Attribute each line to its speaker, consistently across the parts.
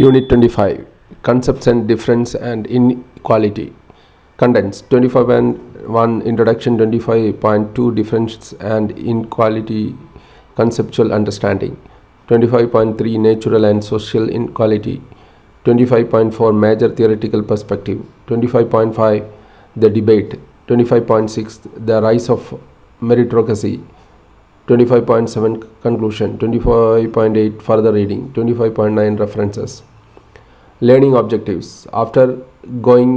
Speaker 1: Unit 25, Concepts and Difference and Inequality. Contents: 25.1 Introduction, 25.2 Difference and Inequality, Conceptual Understanding, 25.3 Natural and Social Inequality, 25.4 Major Theoretical Perspective, 25.5 The Debate, 25.6 The Rise of Meritocracy, 25.7 Conclusion, 25.8 Further Reading, 25.9 References. Learning objectives. After going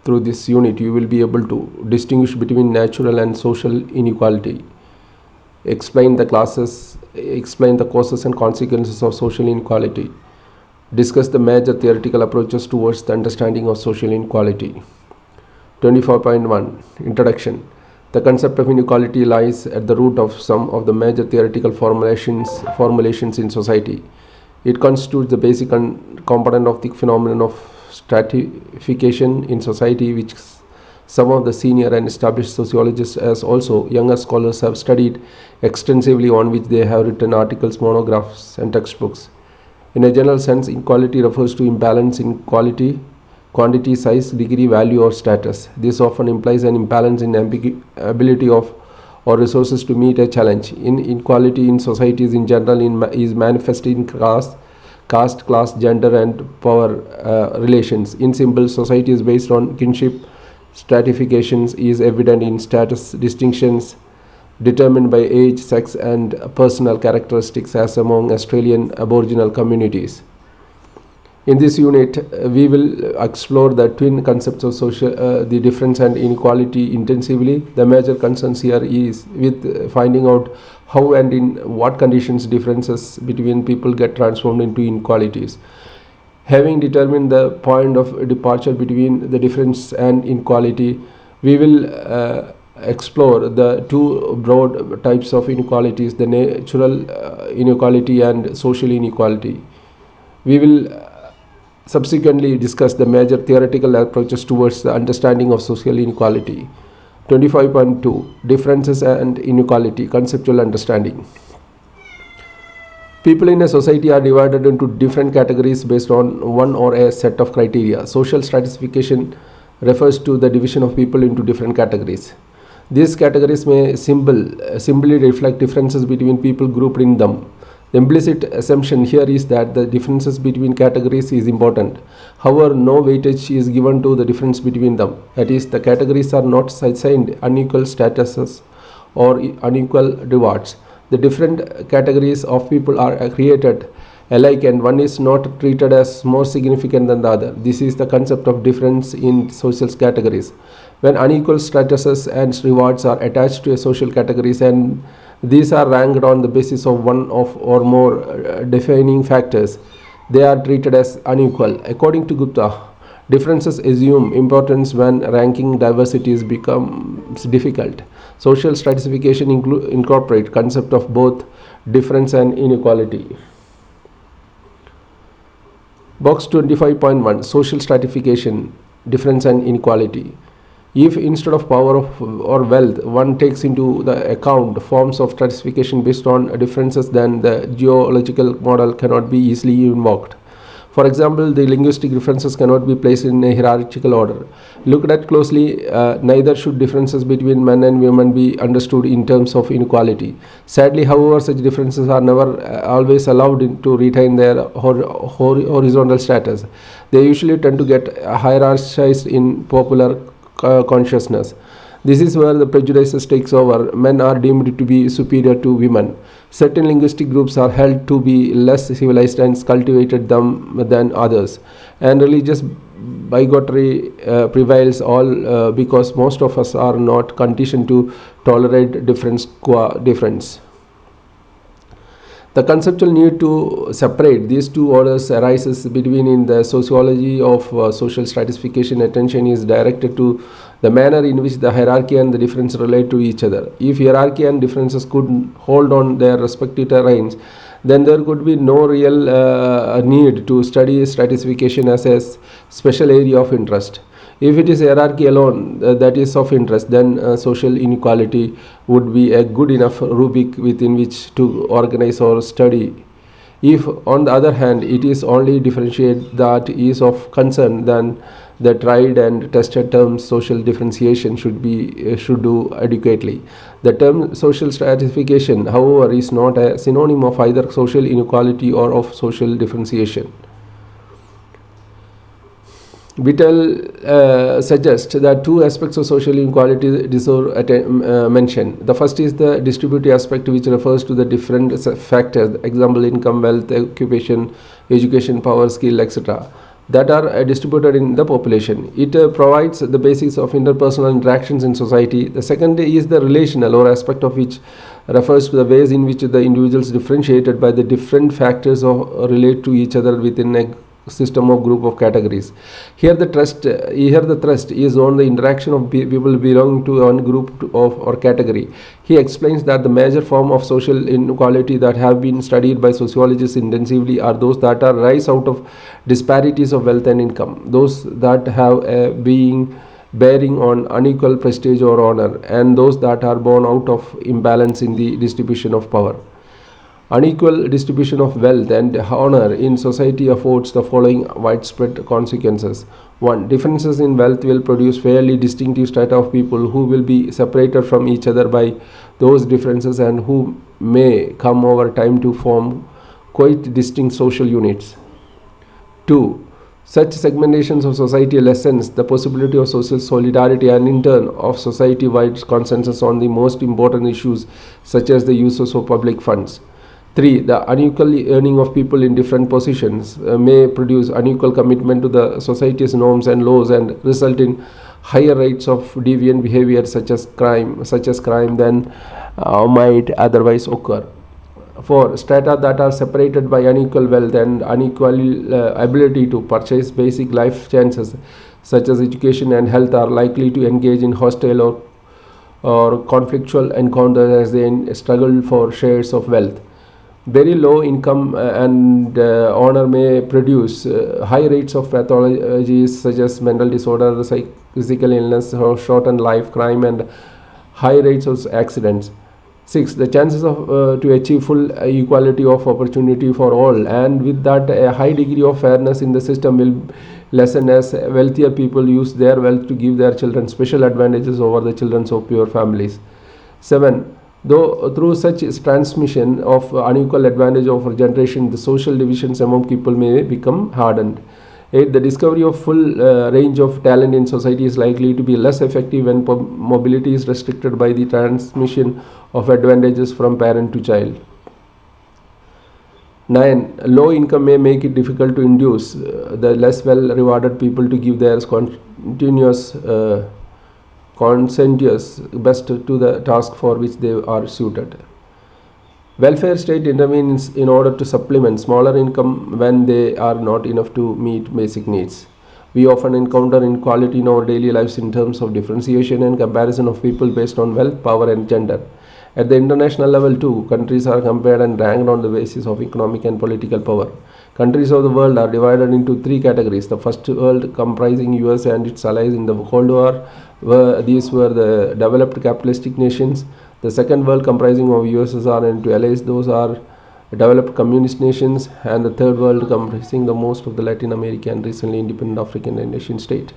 Speaker 1: through this unit, you will be able to distinguish between natural and social inequality, explain the causes and consequences of social inequality, discuss the major theoretical approaches towards the understanding of social inequality. 24.1 Introduction. The concept of inequality lies at the root of some of the major theoretical formulations in society. It constitutes the basic component of the phenomenon of stratification in society, which some of the senior and established sociologists, as also younger scholars, have studied extensively, on which they have written articles, monographs, and textbooks. In a general sense, inequality refers to imbalance in quality, quantity, size, degree, value, or status. This often implies an imbalance in ability of or resources to meet a challenge. Inequality in societies in general is manifested in caste, class, gender, and power relations. In simple, society is based on kinship. Stratifications is evident in status distinctions determined by age, sex, and personal characteristics, as among Australian Aboriginal communities. In this unit, we will explore the twin concepts of the difference and inequality intensively. The major concerns here is with finding out how and in what conditions differences between people get transformed into inequalities. Having determined the point of departure between the difference and inequality, we will explore the two broad types of inequalities: the natural inequality and social inequality. We will subsequently discuss the major theoretical approaches towards the understanding of social inequality. 25.2 Differences and Inequality, Conceptual Understanding. People in a society are divided into different categories based on one or a set of criteria. Social stratification refers to the division of people into different categories. These categories may simply reflect differences between people grouped in them. The implicit assumption here is that the differences between categories is important. However, no weightage is given to the difference between them. That is, the categories are not assigned unequal statuses or unequal rewards. The different categories of people are created alike, and one is not treated as more significant than the other. This is the concept of difference in social categories. When unequal statuses and rewards are attached to a social categories, and these are ranked on the basis of one of or more defining factors, they are treated as unequal. According to Gupta, differences assume importance when ranking diversities becomes difficult. Social stratification incorporate concept of both difference and inequality. Box 25.1 Social stratification, difference and inequality. If instead of power or wealth, one takes into the account forms of stratification based on differences, then the geological model cannot be easily invoked. For example, the linguistic differences cannot be placed in a hierarchical order. Looked at closely, neither should differences between men and women be understood in terms of inequality. Sadly, however, such differences are never always allowed to retain their horizontal status. They usually tend to get hierarchized in popular consciousness. This is where the prejudices takes over. Men are deemed to be superior to women. Certain linguistic groups are held to be less civilized and cultivated than others, and religious bigotry prevails, all because most of us are not conditioned to tolerate difference. The conceptual need to separate these two orders arises between in the sociology of social stratification. Attention is directed to the manner in which the hierarchy and the difference relate to each other. If hierarchy and differences could hold on their respective terrains, then there could be no real need to study stratification as a special area of interest. If it is hierarchy alone that is of interest, then social inequality would be a good enough rubric within which to organize or study If, on the other hand, it is only differentiate that is of concern, then the tried and tested term social differentiation should do adequately. The term social stratification, however, is not a synonym of either social inequality or of social differentiation. Whittle suggests that two aspects of social inequality deserve mention. The first is the distributive aspect, which refers to the different factors, example income, wealth, occupation, education, power, skill, etc., that are distributed in the population. It provides the basics of interpersonal interactions in society. The second is the relational or aspect of which refers to the ways in which the individuals differentiated by the different factors relate to each other within a system of group of categories. Here the thrust is on the interaction of people belonging to one group of or category. He explains that the major form of social inequality that have been studied by sociologists intensively are those that arise out of disparities of wealth and income, those that have a bearing on unequal prestige or honor, and those that are born out of imbalance in the distribution of power. Unequal distribution of wealth and honor in society affords the following widespread consequences. 1. Differences in wealth will produce fairly distinctive strata of people who will be separated from each other by those differences and who may come over time to form quite distinct social units. 2. Such segmentations of society lessens the possibility of social solidarity and in turn of society-wide consensus on the most important issues such as the uses of public funds. 3. The unequal earning of people in different positions may produce unequal commitment to the society's norms and laws and result in higher rates of deviant behavior such as crime than might otherwise occur. 4. Strata that are separated by unequal wealth and unequal ability to purchase basic life chances such as education and health are likely to engage in hostile or conflictual encounters as they struggle for shares of wealth. Very low income and honor may produce high rates of pathologies such as mental disorder, physical illness, shortened life, crime, and high rates of accidents. 6. The chances of to achieve full equality of opportunity for all, and with that a high degree of fairness in the system, will lessen as wealthier people use their wealth to give their children special advantages over the children of poor families. 7. Though through such transmission of unequal advantage over generation, the social divisions among people may become hardened. 8. The discovery of full range of talent in society is likely to be less effective when mobility is restricted by the transmission of advantages from parent to child. 9. Low income may make it difficult to induce the less well rewarded people to give their conscientious best to the task for which they are suited. Welfare state intervenes in order to supplement smaller income when they are not enough to meet basic needs. We often encounter inequality in our daily lives in terms of differentiation and comparison of people based on wealth, power, and gender. At the international level too, countries are compared and ranked on the basis of economic and political power. Countries of the world are divided into three categories. The first world, comprising US and its allies in the Cold War, these were the developed capitalistic nations. The second world, comprising of USSR and its allies, those are developed communist nations. And the third world, comprising the most of the Latin American and recently independent African and Asian state.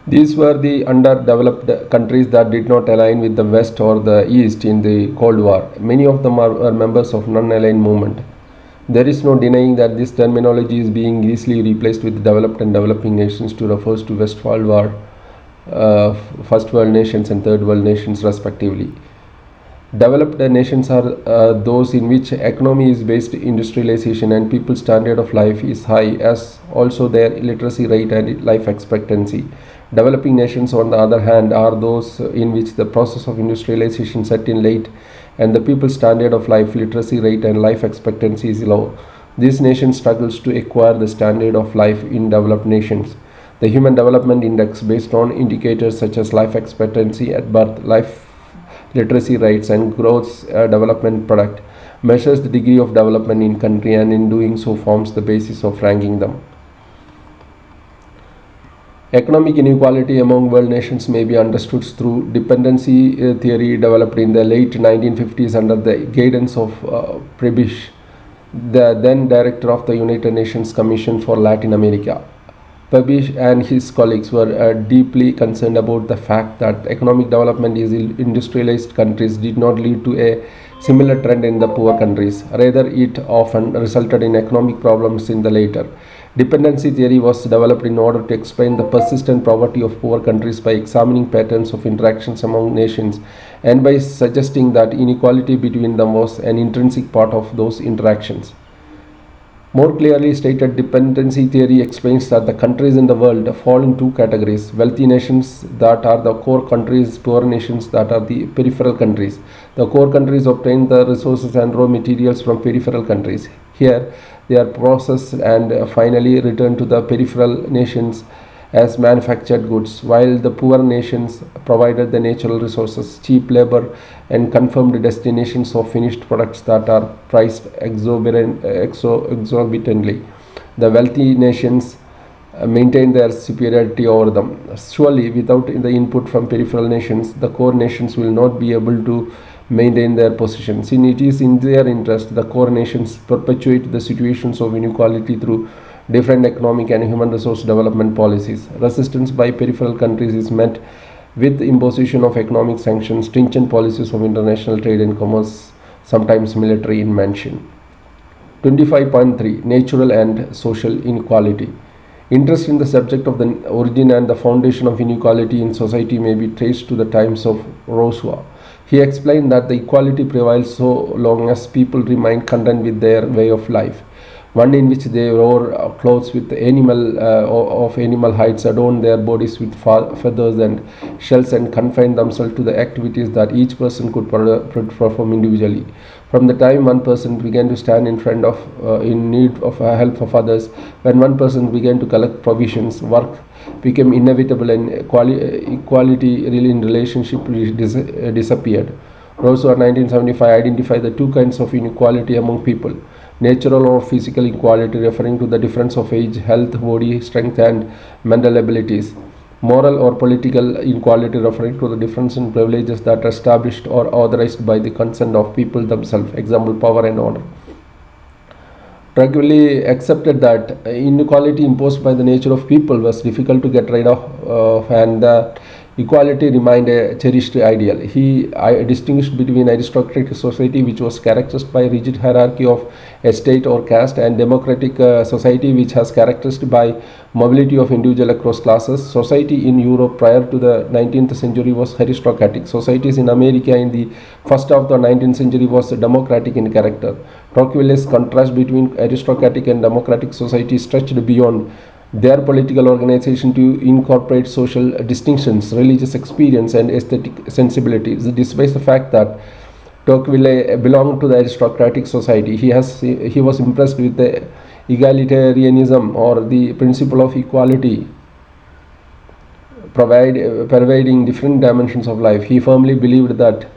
Speaker 1: These were the underdeveloped countries that did not align with the West or the East in the Cold War. Many of them are members of non-aligned movement. There is no denying that this terminology is being easily replaced with developed and developing nations to refer to Westphal War, First World nations and Third World nations respectively. Developed nations are those in which economy is based industrialization and people's standard of life is high, as also their literacy rate and life expectancy. Developing nations, on the other hand, are those in which the process of industrialization set in late and the people's standard of life, literacy rate, and life expectancy is low. This nation struggles to acquire the standard of life in developed nations. The Human Development Index, based on indicators such as life expectancy at birth, life literacy rates, and gross development product, measures the degree of development in country and in doing so forms the basis of ranking them. Economic inequality among world nations may be understood through dependency theory developed in the late 1950s under the guidance of Prebisch. the then director of the United Nations Commission for Latin America. Pabish and his colleagues were deeply concerned about the fact that economic development in industrialized countries did not lead to a similar trend in the poor countries. Rather, it often resulted in economic problems in the later. Dependency theory was developed in order to explain the persistent poverty of poor countries by examining patterns of interactions among nations and by suggesting that inequality between them was an intrinsic part of those interactions. More clearly stated, dependency theory explains that the countries in the world fall in two categories: wealthy nations that are the core countries, poor nations that are the peripheral countries. The core countries obtain the resources and raw materials from peripheral countries. Here, they are processed and finally returned to the peripheral nations as manufactured goods, while the poor nations provided the natural resources, cheap labor, and confirmed destinations of finished products that are priced exorbitantly. The wealthy nations maintain their superiority over them. Surely, without the input from peripheral nations, the core nations will not be able to maintain their positions. It is in their interest the core nations perpetuate the situations of inequality through different economic and human resource development policies. Resistance by peripheral countries is met with imposition of economic sanctions, stringent policies of international trade and commerce, sometimes military invention. 25.3 Natural and Social Inequality. Interest in the subject of the origin and the foundation of inequality in society may be traced to the times of Rousseau. He explained that the equality prevails so long as people remain content with their way of life, one in which they wore clothes with of animal hides, adorned their bodies with feathers and shells, and confined themselves to the activities that each person could perform individually. From the time one person began to stand in need of help of others, when one person began to collect provisions, work became inevitable and equality really in relationship disappeared. Rousseau 1975 identified the two kinds of inequality among people: natural or physical equality, referring to the difference of age, health, body strength, and mental abilities; moral or political inequality, referring to the difference in privileges that are established or authorized by the consent of people themselves, example, power and order. Tranquilly accepted that inequality imposed by the nature of people was difficult to get rid of, and equality remained a cherished ideal. He distinguished between aristocratic society, which was characterized by rigid hierarchy of estate or caste, and democratic society, which has characterized by mobility of individual across classes. Society in Europe prior to the 19th century was aristocratic. Societies in America in the first half of the 19th century was democratic in character. Tocqueville's contrast between aristocratic and democratic society stretched beyond their political organization to incorporate social distinctions, religious experience, and aesthetic sensibilities. Despite the fact that Tocqueville belonged to the aristocratic society, he was impressed with the egalitarianism, or the principle of equality pervading different dimensions of life. He firmly believed that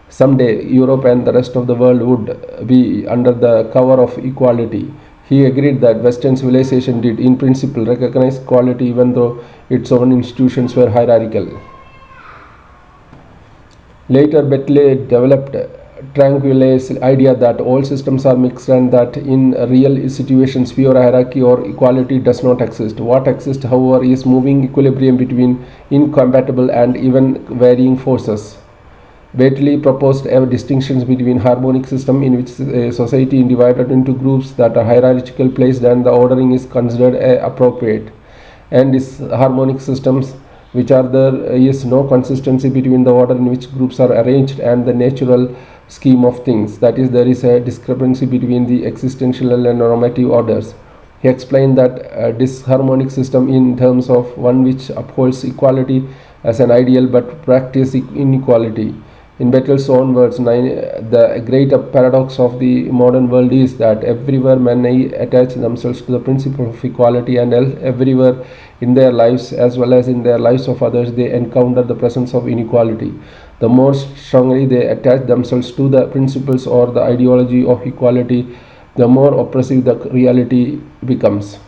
Speaker 1: someday Europe and the rest of the world would be under the cover of equality. He agreed that Western civilization did, in principle, recognize equality even though its own institutions were hierarchical. Later, Berkeley developed Tocqueville's idea that all systems are mixed and that in real situations pure hierarchy or equality does not exist. What exists, however, is moving equilibrium between incompatible and even varying forces. Berkeley proposed a distinction between harmonic system, in which a society is divided into groups that are hierarchically placed and the ordering is considered appropriate, and disharmonic systems which are there is no consistency between the order in which groups are arranged and the natural scheme of things. That is, there is a discrepancy between the existential and normative orders. He explained that a disharmonic system in terms of one which upholds equality as an ideal but practices inequality. In Berkeley's own words, the great paradox of the modern world is that everywhere men attach themselves to the principle of equality, and everywhere in their lives as well as in their lives of others they encounter the presence of inequality. The more strongly they attach themselves to the principles or the ideology of equality, the more oppressive the reality becomes.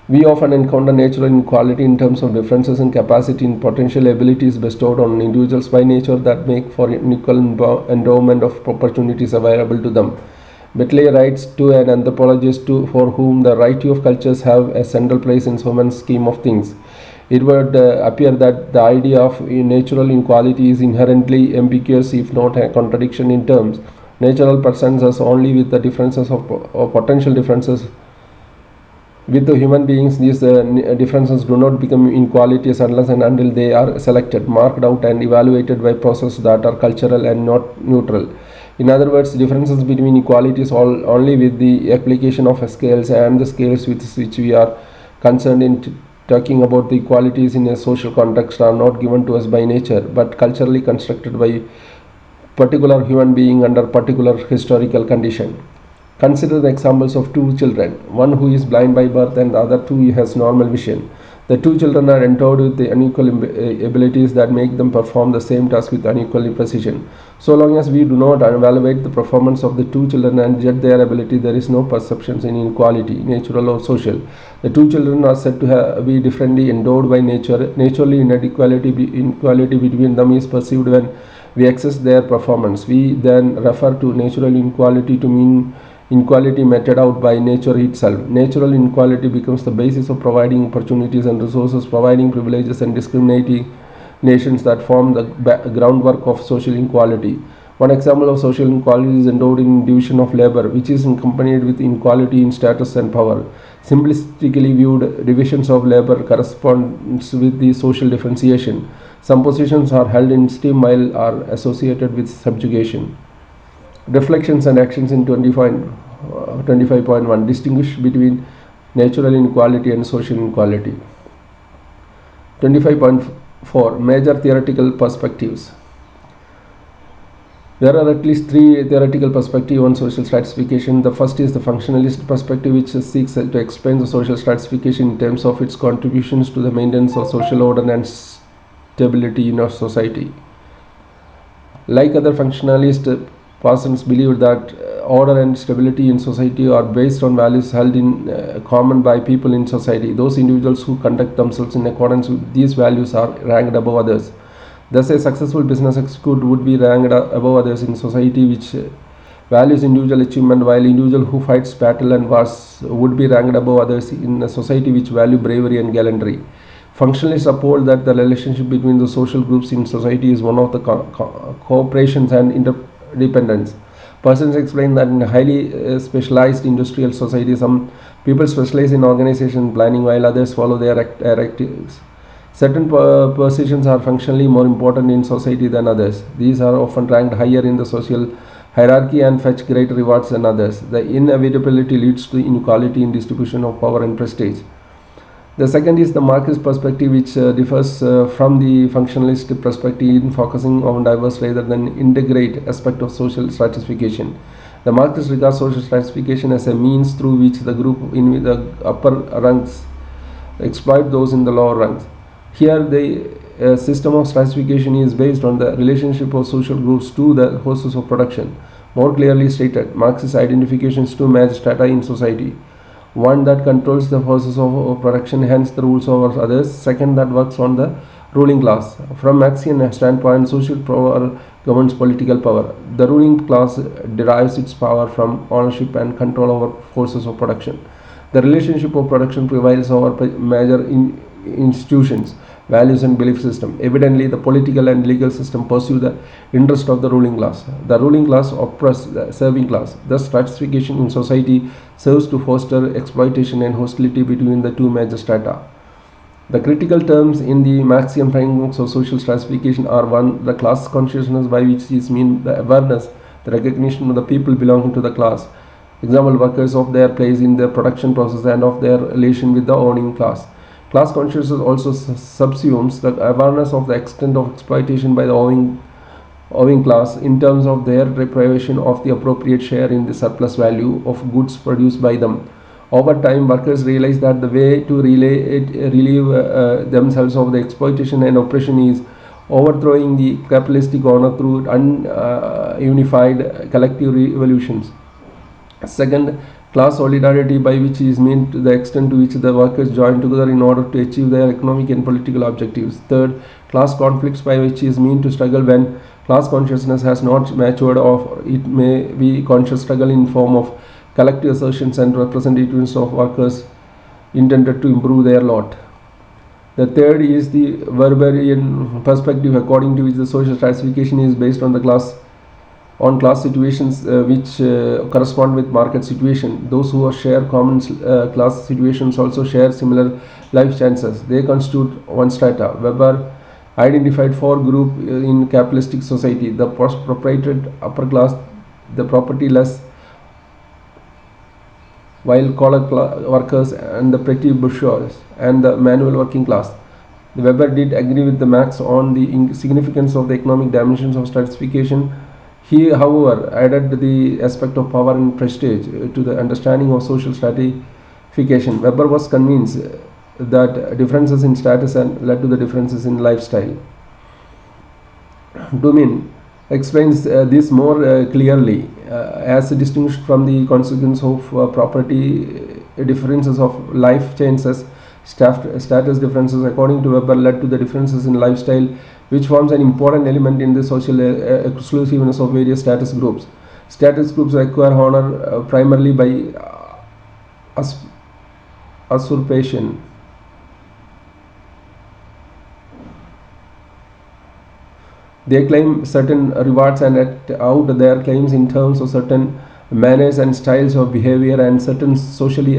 Speaker 1: We often encounter natural inequality in terms of differences in capacity and potential abilities bestowed on individuals by nature that make for unequal endowment of opportunities available to them. Bentley writes to an anthropologist for whom the variety of cultures have a central place in human scheme of things. It would appear that the idea of natural inequality is inherently ambiguous, if not a contradiction in terms. Natural presents us only with the differences of potential differences. With the human beings, these differences do not become inequalities unless and until they are selected, marked out, and evaluated by processes that are cultural and not neutral. In other words, differences between equalities only with the application of scales, and the scales with which we are concerned in talking about the equalities in a social context are not given to us by nature, but culturally constructed by particular human being under particular historical condition. Consider the examples of two children, one who is blind by birth and the other two has normal vision. The two children are endowed with the unequal abilities that make them perform the same task with unequal precision. So long as we do not evaluate the performance of the two children and judge their ability, there is no perception in inequality, natural or social. The two children are said to be differently endowed by nature. Naturally, inequality between them is perceived when we assess their performance. We then refer to natural inequality to mean inequality meted out by nature itself. Natural inequality becomes the basis of providing opportunities and resources, providing privileges and discriminating nations that form the groundwork of social inequality. One example of social inequality is endowed in division of labor, which is accompanied with inequality in status and power. Simplistically viewed, divisions of labor corresponds with the social differentiation. Some positions are held in esteem while are associated with subjugation. Reflections and actions in 25.1 distinguish between natural inequality and social inequality. 25.4 Major theoretical perspectives. There are at least three theoretical perspectives on social stratification. The first is the functionalist perspective, which seeks to explain the social stratification in terms of its contributions to the maintenance of social order and stability in our society. Like other functionalist persons believe that order and stability in society are based on values held in common by people in society. Those individuals who conduct themselves in accordance with these values are ranked above others. Thus, a successful business executive would be ranked above others in society which values individual achievement, while individual who fights battle and wars would be ranked above others in a society which value bravery and gallantry. Functionalists uphold that the relationship between the social groups in society is one of the cooperation and interdependence. Persons explain that in a highly specialized industrial society, some people specialize in organization planning while others follow their directives. Certain positions are functionally more important in society than others. These are often ranked higher in the social hierarchy and fetch greater rewards than others. The inevitability leads to inequality in distribution of power and prestige. The second is the Marxist perspective, which differs from the functionalist perspective in focusing on diverse rather than integrate aspect of social stratification. The Marxists regard social stratification as a means through which the group in the upper ranks exploit those in the lower ranks. Here, the system of stratification is based on the relationship of social groups to the forces of production. More clearly stated, Marxist identifications two major strata in society. One that controls the forces of production, hence the rules over others. Second, that works on the ruling class. From Marxian standpoint, social power governs political power. The ruling class derives its power from ownership and control over forces of production. The relationship of production prevails over major institutions, values and belief system. Evidently, the political and legal system pursue the interest of the ruling class. The ruling class oppress the serving class. Thus, stratification in society serves to foster exploitation and hostility between the two major strata. The critical terms in the Marxian frameworks of social stratification are: 1. The class consciousness, by which is meant the awareness, the recognition of the people belonging to the class. Example, workers of their place in the production process and of their relation with the owning class. Class consciousness also subsumes the awareness of the extent of exploitation by the owing class in terms of their deprivation of the appropriate share in the surplus value of goods produced by them. Over time, workers realize that the way to relieve themselves of the exploitation and oppression is overthrowing the capitalistic owner through unified collective revolutions. Second, class solidarity, by which is meant the extent to which the workers join together in order to achieve their economic and political objectives. Third, class conflicts, by which is meant to struggle when class consciousness has not matured, or it may be conscious struggle in form of collective assertions and representatives of workers intended to improve their lot. The third is the Weberian perspective, according to which the social stratification is based on class situations which correspond with market situation. Those who share common class situations also share similar life chances. They constitute one strata. Weber identified four groups in capitalistic society: the propertied upper class, the propertyless while collar workers, and the petty bourgeois, and the manual working class. Weber did agree with Marx on the significance of the economic dimensions of stratification. He, however, added the aspect of power and prestige to the understanding of social stratification. Weber was convinced that differences in status and led to the differences in lifestyle. Dumin explains this more clearly as distinguished from the consequence of property differences of life changes. Status differences, according to Weber, led to the differences in lifestyle, which forms an important element in the social exclusiveness of various status groups. Status groups acquire honor primarily by usurpation. They claim certain rewards and act out their claims in terms of certain manners and styles of behavior and certain socially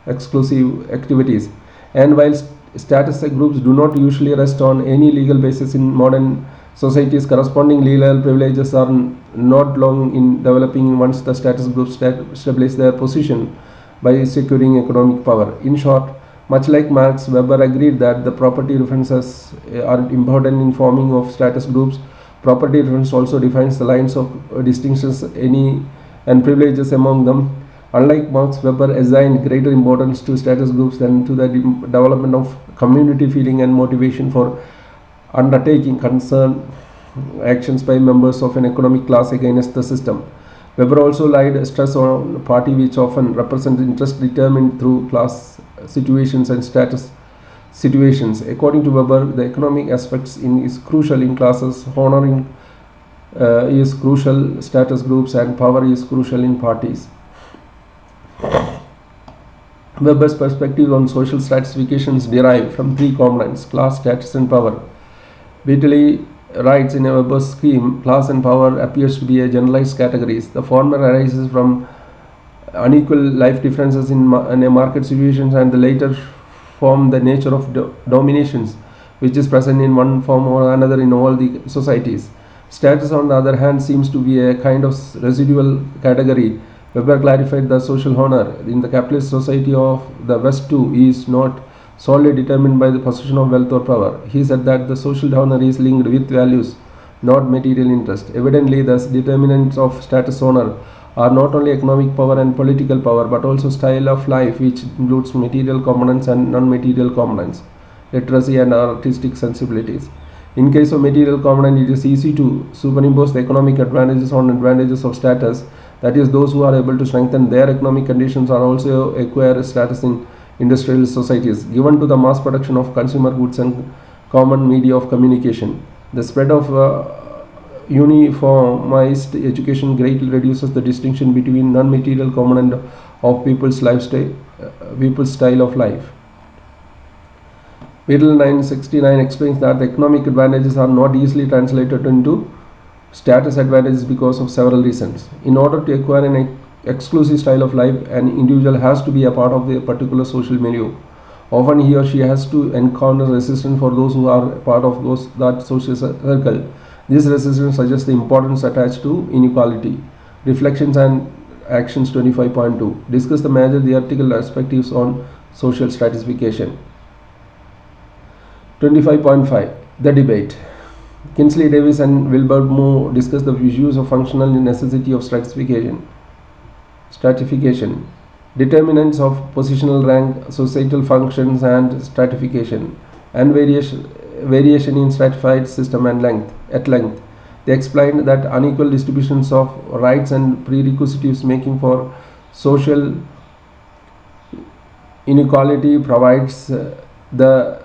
Speaker 1: exclusive activities. And while status groups do not usually rest on any legal basis in modern societies, corresponding legal privileges are not long in developing once the status groups establish their position by securing economic power. In short, much like Marx, Weber agreed that the property differences are important in forming of status groups. Property difference also defines the lines of distinctions and privileges among them. Unlike Marx, Weber assigned greater importance to status groups than to the development of community feeling and motivation for undertaking concerned actions by members of an economic class against the system. Weber also laid stress on party, which often represents interest determined through class situations and status situations. According to Weber, the economic aspects is crucial in classes, honoring is crucial status groups, and power is crucial in parties. Weber's perspective on social stratifications derive from three components: class, status, and power. Wheatley writes, in a Weber's scheme, class and power appears to be a generalized categories. The former arises from unequal life differences in a market situations, and the later form the nature of dominations, which is present in one form or another in all the societies. Status, on the other hand, seems to be a kind of residual category. Weber clarified the social honor in the capitalist society of the West too is not solely determined by the possession of wealth or power. He said that the social honor is linked with values, not material interest. Evidently, the determinants of status honor are not only economic power and political power, but also style of life, which includes material components and non-material components, literacy and artistic sensibilities. In case of material component, it is easy to superimpose the economic advantages on advantages of status. That is, those who are able to strengthen their economic conditions are also acquire status in industrial societies, given to the mass production of consumer goods and common media of communication. The spread of uniformized education greatly reduces the distinction between non-material component of people's style of life. Beadle 969 explains that the economic advantages are not easily translated into status advantages because of several reasons. In order to acquire an exclusive style of life, an individual has to be a part of a particular social milieu. Often he or she has to encounter resistance for those who are part of that social circle. This resistance suggests the importance attached to inequality. Reflections and Actions 25.2 discuss the major theoretical perspectives on social stratification. 25.5 The debate. Kinsley Davis and Wilbur Moore discuss the issues of functional necessity of stratification, determinants of positional rank, societal functions, and stratification, and variation in stratified system and at length. They explained that unequal distributions of rights and prerequisites making for social inequality provides the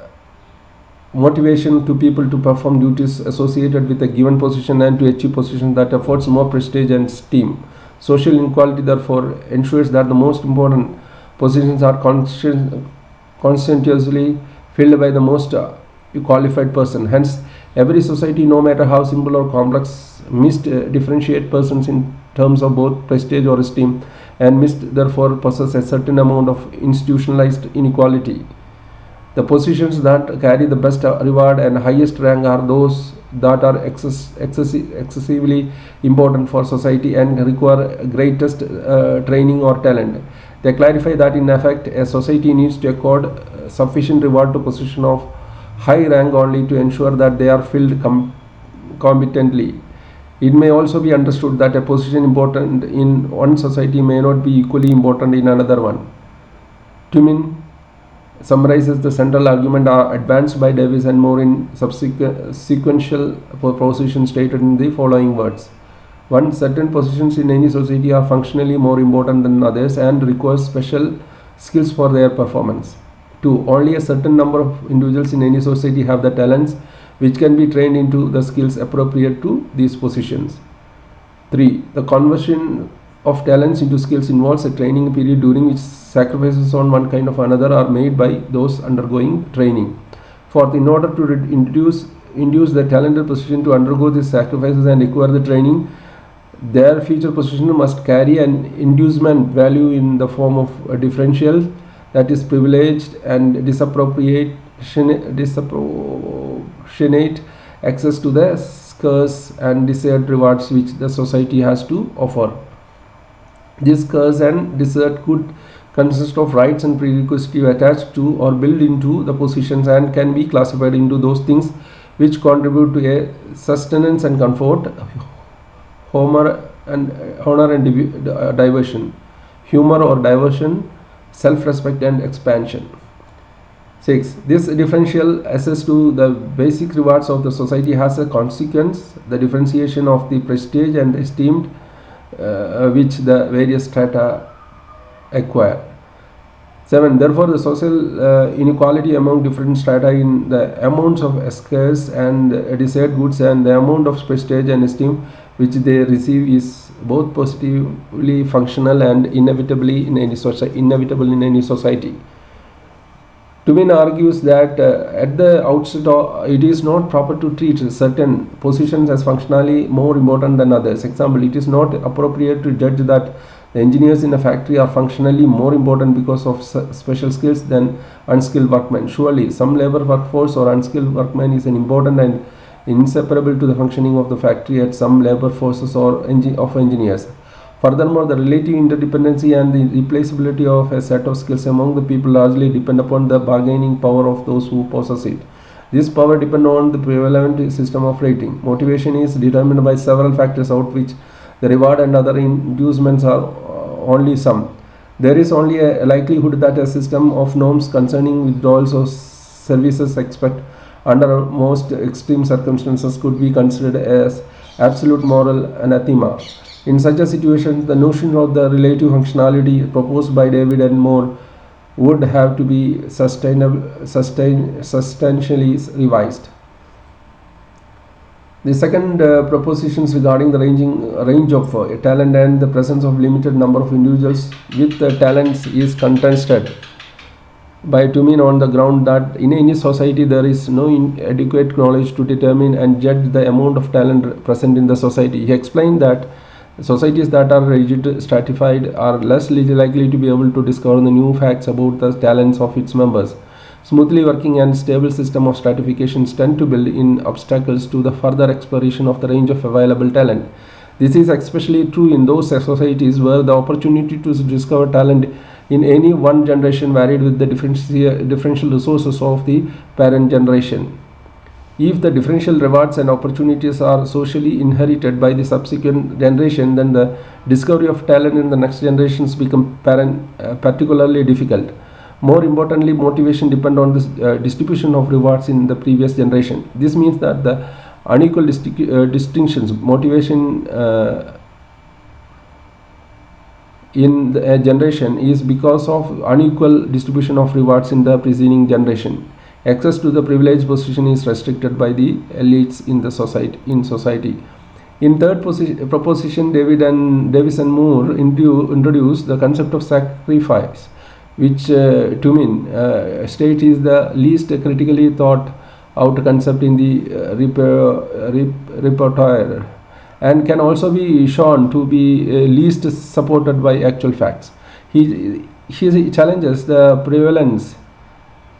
Speaker 1: motivation to people to perform duties associated with a given position and to achieve positions that affords more prestige and esteem. Social inequality therefore ensures that the most important positions are conscientiously filled by the most qualified person. Hence, every society, no matter how simple or complex, must differentiate persons in terms of both prestige or esteem, and must therefore possess a certain amount of institutionalized inequality. The positions that carry the best reward and highest rank are those that are excessively important for society and require greatest training or talent. They clarify that in effect a society needs to accord sufficient reward to position of high rank only to ensure that they are filled competently. It may also be understood that a position important in one society may not be equally important in another one. Tumin summarizes the central argument advanced by Davis and Moore in sequential propositions stated in the following words. 1. Certain positions in any society are functionally more important than others and require special skills for their performance. 2. Only a certain number of individuals in any society have the talents which can be trained into the skills appropriate to these positions. 3. The conversion of talents into skills involves a training period during which sacrifices on one kind of another are made by those undergoing training. 4. In order to induce the talented position to undergo these sacrifices and acquire the training, their future position must carry an inducement value in the form of a differential, that is privileged and disproportionate access to the scarce and desired rewards which the society has to offer. This scarce and desired could consist of rights and prerequisites attached to or built into the positions and can be classified into those things which contribute to a sustenance and comfort, honor and diversion, humor or diversion, self-respect and expansion. 6. This differential access to the basic rewards of the society has a consequence, the differentiation of the prestige and esteem which the various strata acquire. 7. Therefore, the social inequality among different strata in the amounts of scarce and desired goods and the amount of prestige and esteem which they receive is both positively functional and inevitable in any society. Tubin argues that at the outset it is not proper to treat certain positions as functionally more important than others. Example, it is not appropriate to judge that the engineers in a factory are functionally more important because of special skills than unskilled workmen. Surely, some labor workforce or unskilled workmen is an important and inseparable to the functioning of the factory at some labor forces or of engineers. Furthermore, the relative interdependency and the replaceability of a set of skills among the people largely depend upon the bargaining power of those who possess it. This power depends on the prevalent system of rating. Motivation is determined by several factors, out which the reward and other inducements are only some. There is only a likelihood that a system of norms concerning withdrawals of services expect under most extreme circumstances could be considered as absolute moral anathema. In such a situation, the notion of the relative functionality proposed by David and Moore would have to be substantially revised. The second propositions regarding the range of talent and the presence of limited number of individuals with talents is contested by Tumin on the ground that in any society there is no adequate knowledge to determine and judge the amount of talent present in the society. He explained that societies that are rigid stratified are less likely to be able to discover the new facts about the talents of its members. Smoothly working and stable system of stratifications tend to build in obstacles to the further exploration of the range of available talent. This is especially true in those societies where the opportunity to discover talent in any one generation varied with the differential resources of the parent generation. If the differential rewards and opportunities are socially inherited by the subsequent generation, then the discovery of talent in the next generations become particularly difficult. More importantly, motivation depends on the distribution of rewards in the previous generation. This means that the unequal distinctions motivation in a generation is because of unequal distribution of rewards in the preceding generation. Access to the privileged position is restricted by the elites in the society. In third proposition, Davis and Moore introduced the concept of sacrifice, which to me state is the least critically thought out concept in the repertoire, and can also be shown to be least supported by actual facts. He challenges the prevalence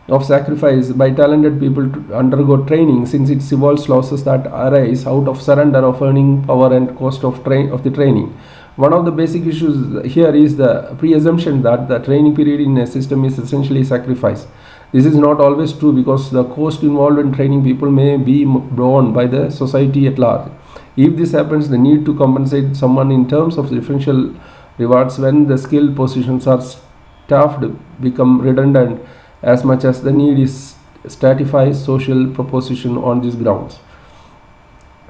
Speaker 1: of sacrifice by talented people to undergo training, since it involves losses that arise out of surrender of earning power and cost of the training. One of the basic issues here is the pre-assumption that the training period in a system is essentially sacrifice. This is not always true, because the cost involved in training people may be borne by the society at large. If this happens, the need to compensate someone in terms of differential rewards when the skilled positions are staffed become redundant, as much as the need is stratify social proposition on these grounds.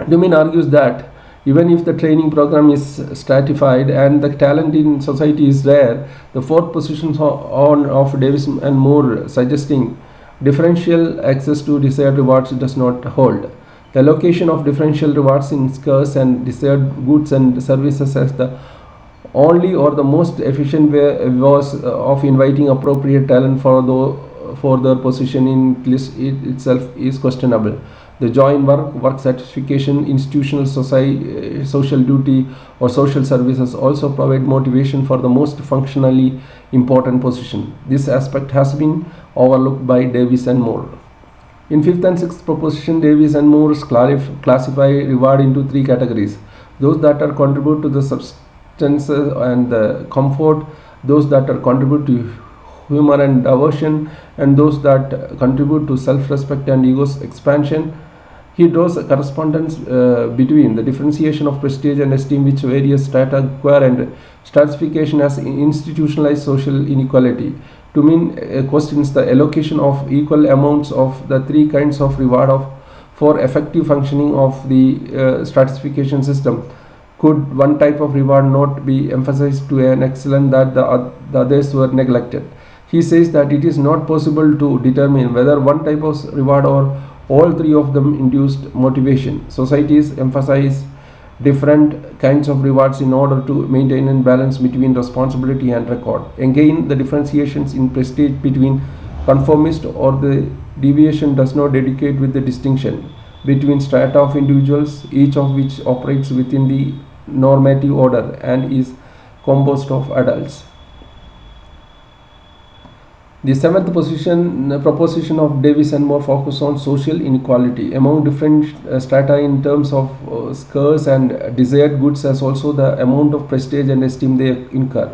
Speaker 1: Dumin argues that even if the training program is stratified and the talent in society is rare, the fourth position of Davis and Moore suggesting differential access to desired rewards does not hold. The allocation of differential rewards in scarce and desired goods and services as the only or the most efficient way was of inviting appropriate talent for their position in list itself is questionable. The joy in work satisfaction, institutional social duty, or social services also provide motivation for the most functionally important position. This aspect has been overlooked by Davis and Moore. In fifth and sixth proposition, Davis and Moore classify reward into three categories: those that are contribute to the substance and the comfort, those that are contribute to humor and diversion, and those that contribute to self-respect and ego's expansion. He draws a correspondence between the differentiation of prestige and esteem which various strata acquire, and stratification as institutionalized social inequality. To mean questions the allocation of equal amounts of the three kinds of reward for effective functioning of the stratification system. Could one type of reward not be emphasized to an extent that the others were neglected? He says that it is not possible to determine whether one type of reward or all three of them induced motivation. Societies emphasize different kinds of rewards in order to maintain a balance between responsibility and record. Again, the differentiations in prestige between conformist or the deviation does not dedicate with the distinction between strata of individuals, each of which operates within the normative order and is composed of adults. The seventh proposition of Davis and Moore focus on social inequality among different strata in terms of scarce and desired goods, as also the amount of prestige and esteem they incur.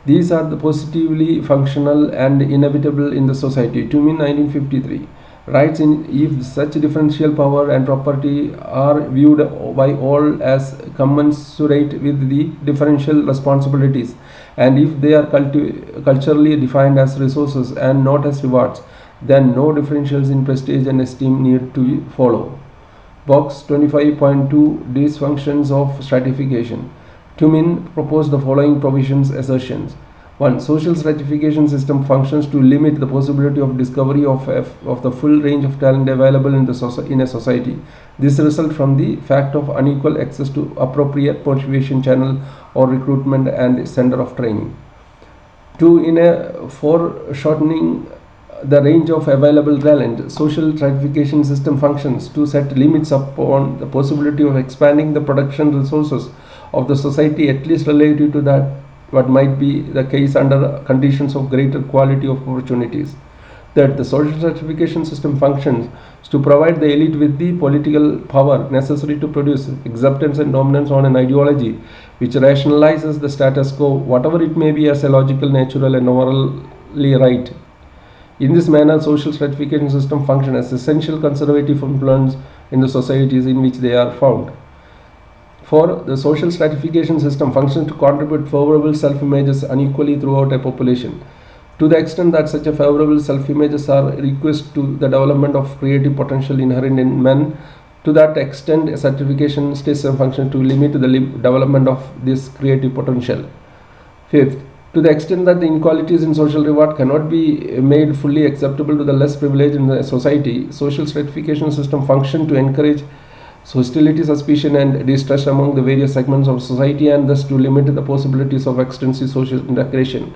Speaker 1: These are the positively functional and inevitable in the society. To me, 1953 writes, in if such differential power and property are viewed by all as commensurate with the differential responsibilities, and if they are culturally defined as resources and not as rewards, then no differentials in prestige and esteem need to follow. Box 25.2 Dysfunctions of Stratification. Tumin proposed the following provisions assertions. 1. Social stratification system functions to limit the possibility of discovery of the full range of talent available in a society. This results from the fact of unequal access to appropriate motivation channel or recruitment and center of training. 2. In a foreshortening the range of available talent, social stratification system functions to set limits upon the possibility of expanding the production resources of the society, at least relative to that what might be the case under conditions of greater quality of opportunities. That the social stratification system functions to provide the elite with the political power necessary to produce acceptance and dominance on an ideology which rationalizes the status quo, whatever it may be, as a logical, natural, and morally right. In this manner, social stratification system function as essential conservative influence in the societies in which they are found. 4. The social stratification system functions to contribute favorable self-images unequally throughout a population. To the extent that such a favorable self-images are requisite to the development of creative potential inherent in men, to that extent a stratification system functions to limit the development of this creative potential. 5th. To the extent that the inequalities in social reward cannot be made fully acceptable to the less privileged in the society, social stratification system function to encourage hostility, suspicion, and distrust among the various segments of society, and thus to limit the possibilities of extensive social integration.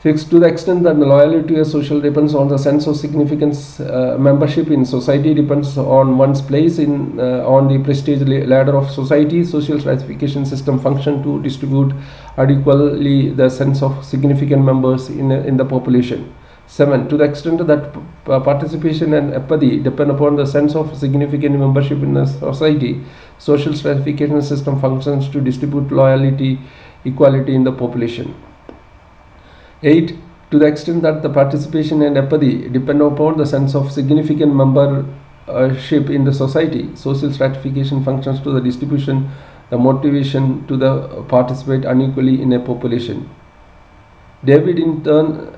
Speaker 1: Six, to the extent that the loyalty to a social depends on the sense of significance, membership in society depends on one's place on the prestige ladder of society. Social stratification system function to distribute adequately the sense of significant members in the population. 7. To the extent that participation and apathy depend upon the sense of significant membership in a society, social stratification system functions to distribute loyalty, equality in the population. 8. To the extent that the participation and apathy depend upon the sense of significant membership in the society, social stratification functions to the distribution, the motivation to the participate unequally in a population. David in turn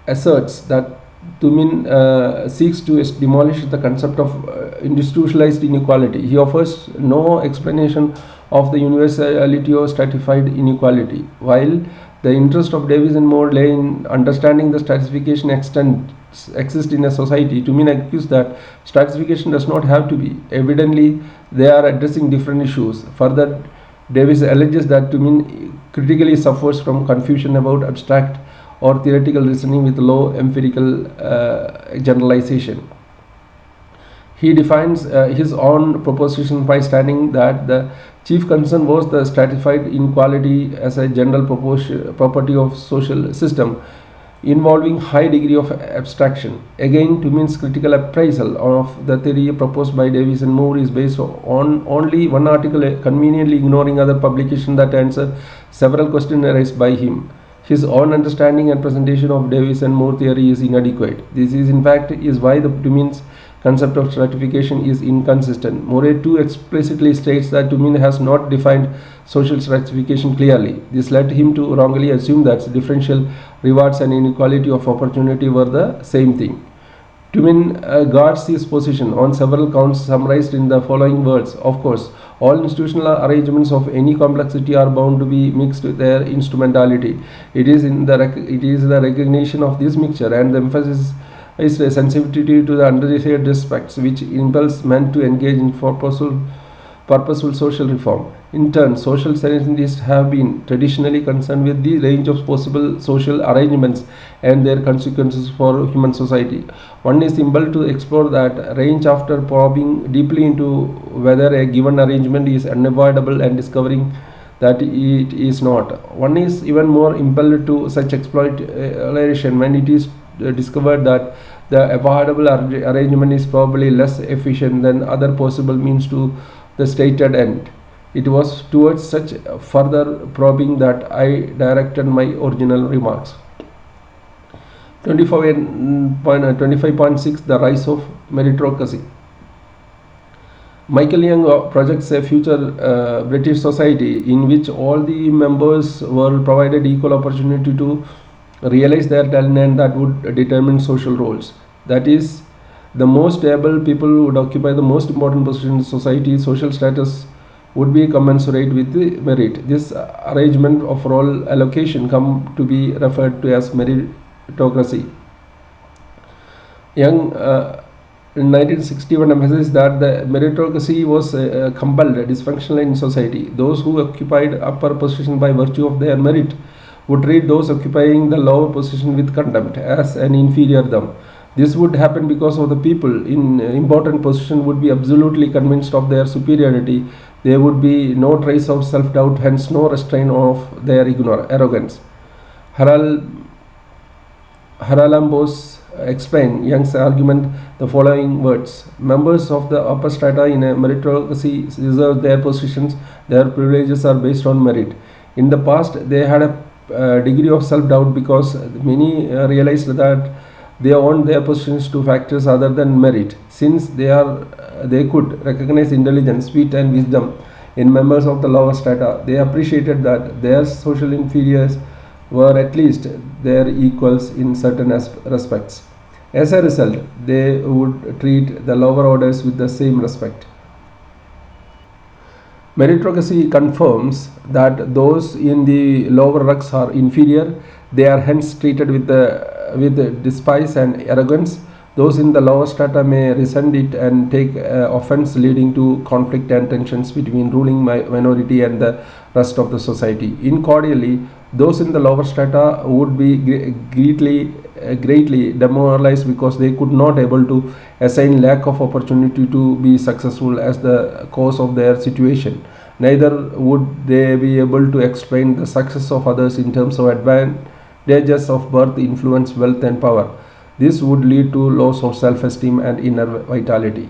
Speaker 1: asserts that Tumin seeks to demolish the concept of institutionalized inequality. He offers no explanation of the universality of stratified inequality. While the interest of Davis and Moore lay in understanding the stratification exists in a society, Tumin argues that stratification does not have to be. Evidently, they are addressing different issues. Further, Davis alleges that Tumin critically suffers from confusion about abstract or theoretical reasoning with low empirical generalization. He defines his own proposition by stating that the chief concern was the stratified inequality as a general property of social system involving high degree of abstraction. Again, Tumin's critical appraisal of the theory proposed by Davis and Moore is based on only one article, conveniently ignoring other publications that answer several questions raised by him. His own understanding and presentation of Davis and Moore theory is inadequate. This is in fact is why the Tumin's concept of stratification is inconsistent. Moore too explicitly states that Tumin has not defined social stratification clearly. This led him to wrongly assume that differential rewards and inequality of opportunity were the same thing. Tumin guards his position on several counts summarized in the following words. Of course, all institutional arrangements of any complexity are bound to be mixed with their instrumentality. It is the recognition of this mixture and the emphasis is a sensitivity to the undesired aspects which impels men to engage in purposeful social reform. In turn, social scientists have been traditionally concerned with the range of possible social arrangements and their consequences for human society. One is able to explore that range after probing deeply into whether a given arrangement is unavoidable and discovering that it is not. One is even more impelled to such exploration when it is discovered that the avoidable arrangement is probably less efficient than other possible means to the stated end. It was towards such further probing that I directed my original remarks. 25.6 The Rise of Meritocracy. Michael Young projects a future British society in which all the members were provided equal opportunity to realize their talent and that would determine social roles. That is, the most able people would occupy the most important position in society. Social status would be commensurate with the merit. This arrangement of role allocation come to be referred to as meritocracy. Young in 1961 emphasized that the meritocracy was compelled, dysfunctional in society. Those who occupied upper position by virtue of their merit would treat those occupying the lower position with contempt as an inferior them. This would happen because of the people in important position would be absolutely convinced of their superiority. There would be no trace of self-doubt, hence no restraint of their arrogance. Haralambos explained Young's argument the following words. Members of the upper strata in a meritocracy reserve their positions, their privileges are based on merit. In the past, they had a degree of self-doubt because many realized that they own their positions to factors other than merit. Since they could recognize intelligence, wit and wisdom in members of the lower strata, they appreciated that their social inferiors were at least their equals in certain respects. As a result, they would treat the lower orders with the same respect. Meritocracy confirms that those in the lower rungs are inferior. They are hence treated with despise and arrogance. Those in the lower strata may resent it and take offense, leading to conflict and tensions between ruling minority and the rest of the society. Incordially, those in the lower strata would be greatly demoralized because they could not able to assign lack of opportunity to be successful as the cause of their situation. Neither would they be able to explain the success of others in terms of advantages of birth, influence, wealth, and power. This would lead to loss of self-esteem and inner vitality.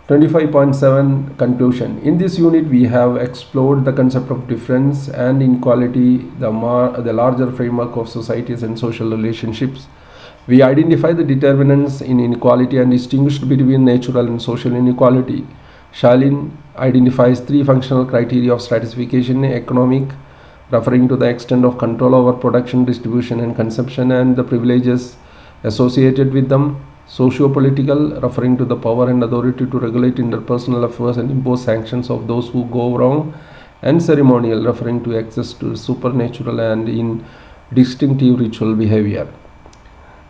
Speaker 1: 25.7 Conclusion. In this unit, we have explored the concept of difference and inequality, the larger framework of societies and social relationships. We identify the determinants in inequality and distinguished between natural and social inequality. Shalin identifies three functional criteria of stratification: economic, referring to the extent of control over production, distribution, and consumption and the privileges associated with them; socio-political, referring to the power and authority to regulate interpersonal affairs and impose sanctions of those who go wrong; and ceremonial, referring to access to supernatural and in distinctive ritual behavior.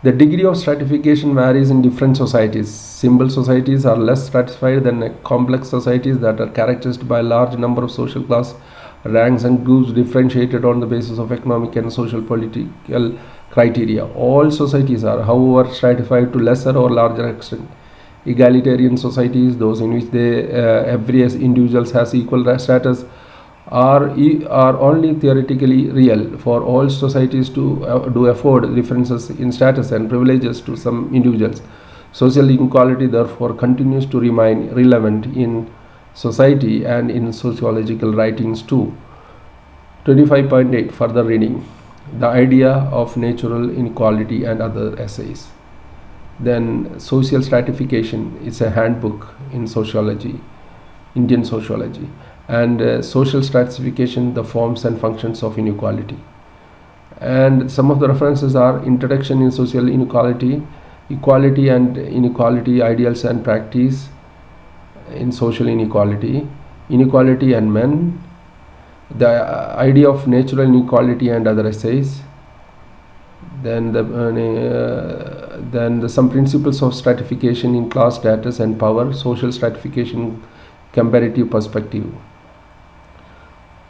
Speaker 1: The degree of stratification varies in different societies. Simple societies are less stratified than complex societies that are characterized by a large number of social class ranks and groups differentiated on the basis of economic and social political criteria. All societies are, however, stratified to lesser or larger extent. Egalitarian societies, those in which every individual has equal status, are only theoretically real, for all societies do afford differences in status and privileges to some individuals. Social inequality therefore continues to remain relevant in society and in sociological writings too. 25.8 Further reading. The idea of natural inequality and other essays. Then social stratification is a handbook in sociology, Indian sociology, and social stratification, the forms and functions of inequality. And some of the references are Introduction in Social Inequality, Equality and Inequality, Ideals and Practice in Social Inequality, Inequality and Men, the idea of natural inequality and other essays, then some principles of stratification in class, status and power, social stratification, comparative perspective,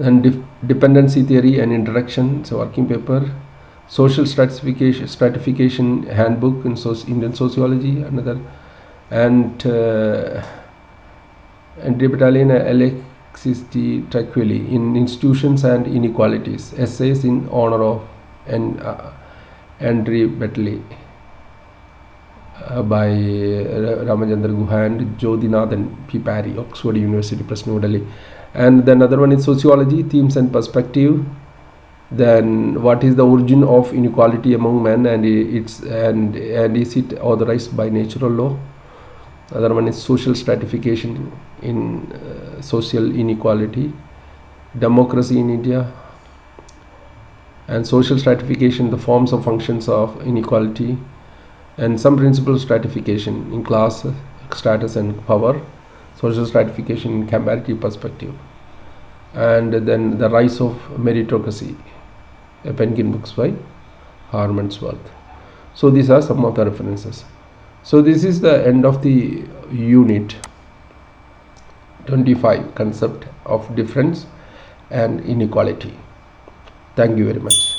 Speaker 1: and dependency theory and introduction, it's a working paper, social stratification handbook in Indian sociology, another, and Dependency Alexis de Tocqueville in institutions and inequalities, essays in honor of Andre Betley by Ramachandra Guha and Jodhinathan P. Parry, Oxford University Press, New Delhi. And then another one is Sociology, Themes and Perspective. Then what is the origin of inequality among men, and is it authorized by natural law? Other one is Social Stratification in Social Inequality, Democracy in India, and Social Stratification, the forms of functions of inequality, and some principles of stratification in class, status and power, social stratification in comparative perspective, and then the Rise of Meritocracy, a Penguin books by Harmansworth. So these are some of the references. So this is the end of the unit 25, concept of difference and inequality. Thank you very much.